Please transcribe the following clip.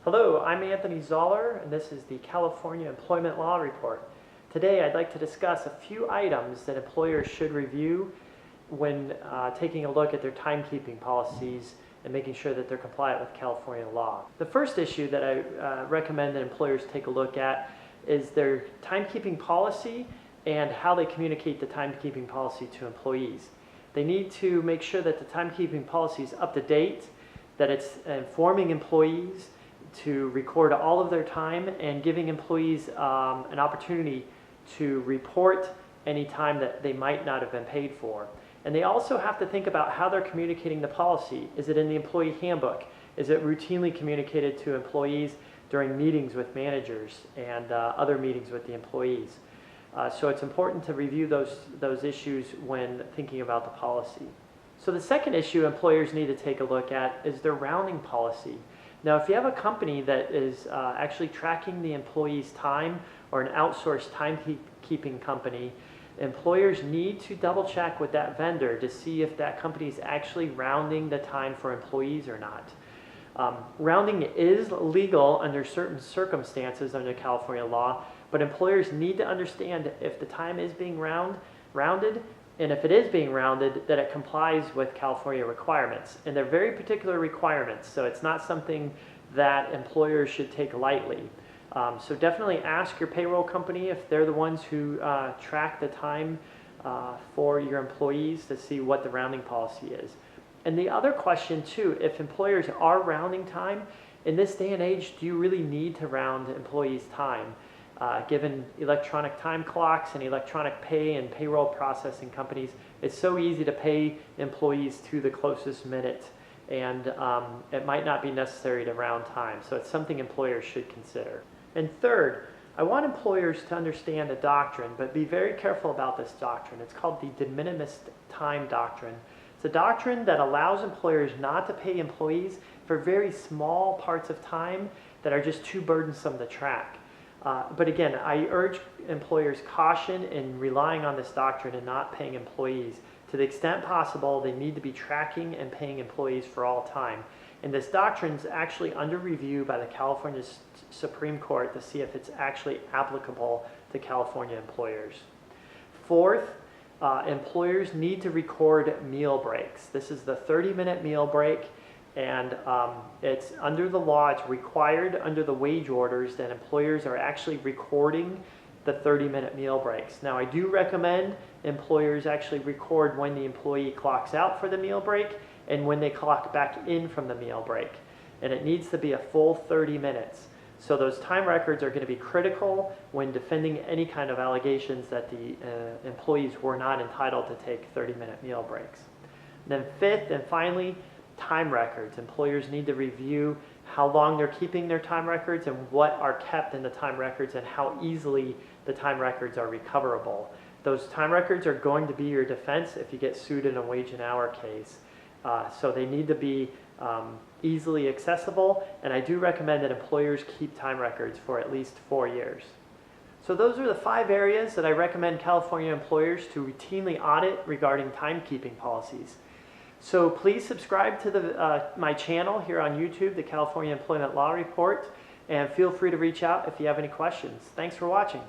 Hello, I'm Anthony Zaller, and this is the California Employment Law Report. Today I'd like to discuss a few items that employers should review when taking a look at their timekeeping policies and making sure that they're compliant with California law. The first issue that I recommend that employers take a look at is their timekeeping policy and how they communicate the timekeeping policy to employees. They need to make sure that the timekeeping policy is up to date, that it's informing employees to record all of their time and giving employees an opportunity to report any time that they might not have been paid for. And they also have to think about how they're communicating the policy. Is it in the employee handbook? Is it routinely communicated to employees during meetings with managers and other meetings with the employees? So it's important to review those issues when thinking about the policy. So the second issue employers need to take a look at is their rounding policy. Now, if you have a company that is actually tracking the employee's time or an outsourced timekeeping company, employers need to double check with that vendor to see if that company is actually rounding the time for employees or not. Rounding is legal under certain circumstances under California law, but employers need to understand if the time is being rounded, and if it is being rounded, that it complies with California requirements. And they're very particular requirements, so it's not something that employers should take lightly. So definitely ask your payroll company if they're the ones who track the time for your employees to see what the rounding policy is. And the other question too, if employers are rounding time, in this day and age, do you really need to round employees' time? Given electronic time clocks and electronic pay and payroll processing companies, it's so easy to pay employees to the closest minute, and it might not be necessary to round time. So it's something employers should consider. And third, I want employers to understand a doctrine, but be very careful about this doctrine. It's called the DeMinimis time doctrine. It's a doctrine that allows employers not to pay employees for very small parts of time that are just too burdensome to track. But again, I urge employers caution in relying on this doctrine and not paying employees. To the extent possible, they need to be tracking and paying employees for all time. And this doctrine is actually under review by the California Supreme Court to see if it's actually applicable to California employers. Fourth, employers need to record meal breaks. This is the 30-minute meal break. And it's under the law, it's required under the wage orders that employers are actually recording the 30-minute meal breaks. Now, I do recommend employers actually record when the employee clocks out for the meal break and when they clock back in from the meal break. And it needs to be a full 30 minutes. So those time records are going to be critical when defending any kind of allegations that the employees were not entitled to take 30-minute meal breaks. And then fifth and finally, time records. Employers need to review how long they're keeping their time records and what are kept in the time records and how easily the time records are recoverable. Those time records are going to be your defense if you get sued in a wage and hour case. So they need to be easily accessible, and I do recommend that employers keep time records for at least 4 years. So those are the 5 areas that I recommend California employers to routinely audit regarding timekeeping policies. So please subscribe to my channel here on YouTube, the California Employment Law Report, and feel free to reach out if you have any questions. Thanks for watching.